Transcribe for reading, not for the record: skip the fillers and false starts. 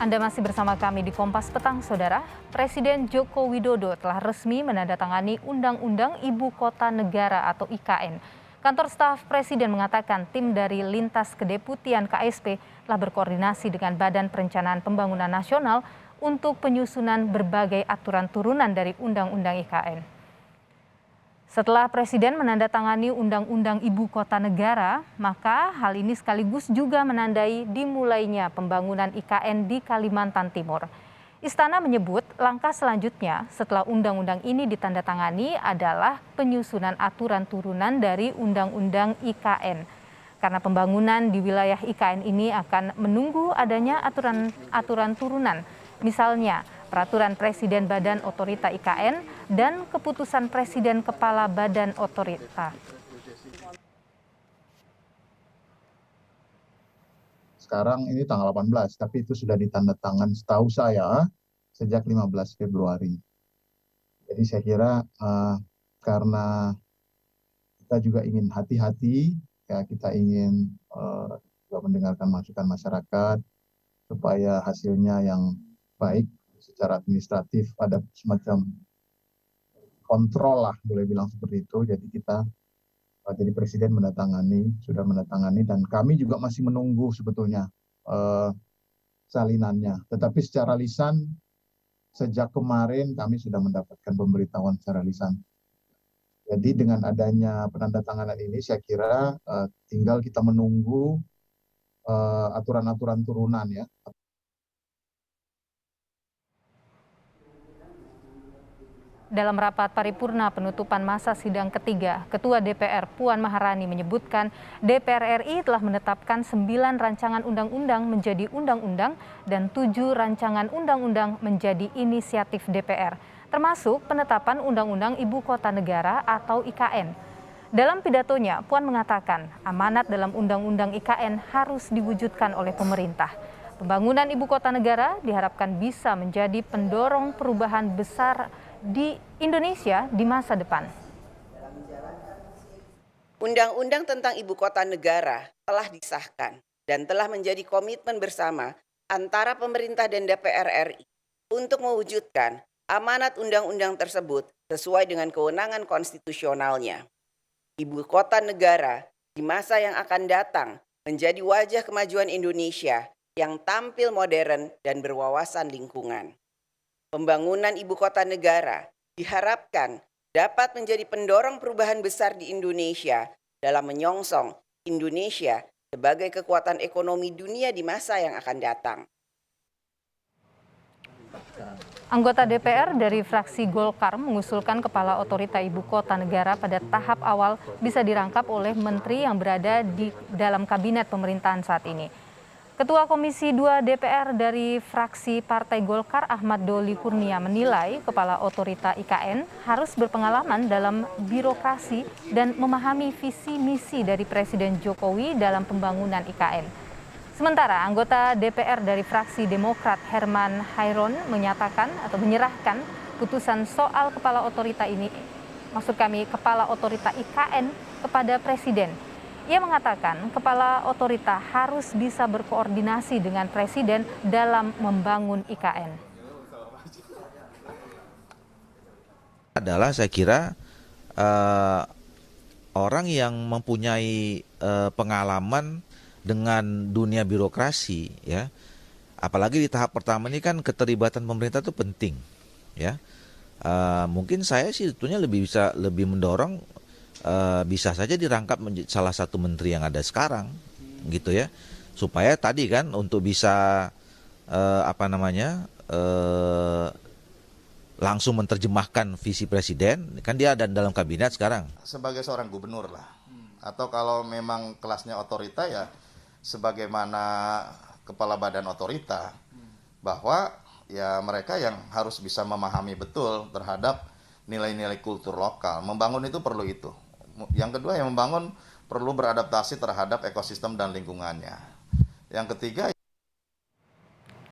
Anda masih bersama kami di Kompas Petang, Saudara. Presiden Joko Widodo telah resmi menandatangani Undang-Undang Ibu Kota Negara atau IKN. Kantor Staf Presiden mengatakan tim dari Lintas Kedeputian KSP telah berkoordinasi dengan Badan Perencanaan Pembangunan Nasional untuk penyusunan berbagai aturan turunan dari Undang-Undang IKN. Setelah Presiden menandatangani Undang-Undang Ibu Kota Negara, maka hal ini sekaligus juga menandai dimulainya pembangunan IKN di Kalimantan Timur. Istana menyebut langkah selanjutnya setelah undang-undang ini ditandatangani adalah penyusunan aturan turunan dari Undang-Undang IKN. Karena pembangunan di wilayah IKN ini akan menunggu adanya aturan turunan, misalnya Peraturan Presiden Badan Otorita IKN dan Keputusan Presiden Kepala Badan Otorita. Sekarang ini tanggal 18, tapi itu sudah ditandatangan setahu saya sejak 15 Februari. Jadi saya kira karena kita juga ingin hati-hati, ya kita ingin juga mendengarkan masukan masyarakat supaya hasilnya yang baik. Secara administratif ada semacam kontrol lah, boleh bilang seperti itu. Jadi jadi Presiden sudah menandatangani, dan kami juga masih menunggu sebetulnya salinannya. Tetapi secara lisan sejak kemarin kami sudah mendapatkan pemberitahuan secara lisan. Jadi dengan adanya penandatanganan ini saya kira tinggal kita menunggu aturan-aturan turunan ya. Dalam rapat paripurna penutupan masa sidang ketiga, Ketua DPR Puan Maharani menyebutkan DPR RI telah menetapkan 9 rancangan undang-undang menjadi undang-undang dan 7 rancangan undang-undang menjadi inisiatif DPR, termasuk penetapan Undang-Undang Ibu Kota Negara atau IKN. Dalam pidatonya, Puan mengatakan amanat dalam Undang-Undang IKN harus diwujudkan oleh pemerintah. Pembangunan Ibu Kota Negara diharapkan bisa menjadi pendorong perubahan besar di Indonesia di masa depan. Undang-undang tentang Ibu Kota Negara telah disahkan dan telah menjadi komitmen bersama antara pemerintah dan DPR RI untuk mewujudkan amanat undang-undang tersebut sesuai dengan kewenangan konstitusionalnya. Ibu Kota Negara di masa yang akan datang menjadi wajah kemajuan Indonesia yang tampil modern dan berwawasan lingkungan. Pembangunan Ibu Kota Negara diharapkan dapat menjadi pendorong perubahan besar di Indonesia dalam menyongsong Indonesia sebagai kekuatan ekonomi dunia di masa yang akan datang. Anggota DPR dari fraksi Golkar mengusulkan Kepala Otorita Ibu Kota Negara pada tahap awal bisa dirangkap oleh menteri yang berada di dalam kabinet pemerintahan saat ini. Ketua Komisi 2 DPR dari fraksi Partai Golkar Ahmad Doli Kurnia menilai Kepala Otorita IKN harus berpengalaman dalam birokrasi dan memahami visi misi dari Presiden Jokowi dalam pembangunan IKN. Sementara anggota DPR dari fraksi Demokrat Herman Hairon menyerahkan putusan soal Kepala Otorita Kepala Otorita IKN kepada Presiden. Ia mengatakan Kepala Otorita harus bisa berkoordinasi dengan Presiden dalam membangun IKN. Adalah saya kira orang yang mempunyai pengalaman dengan dunia birokrasi, ya, apalagi di tahap pertama ini kan keterlibatan pemerintah itu penting, ya. Mungkin saya sih sebetulnya lebih mendorong bisa saja dirangkap menjadi salah satu menteri yang ada sekarang, gitu ya, supaya tadi kan untuk bisa langsung menerjemahkan visi presiden, kan dia ada dalam kabinet sekarang. Sebagai seorang gubernur lah, atau kalau memang kelasnya otorita ya sebagaimana kepala badan otorita, bahwa ya mereka yang harus bisa memahami betul terhadap nilai-nilai kultur lokal. Membangun itu perlu itu. Yang kedua, yang membangun perlu beradaptasi terhadap ekosistem dan lingkungannya. Yang ketiga,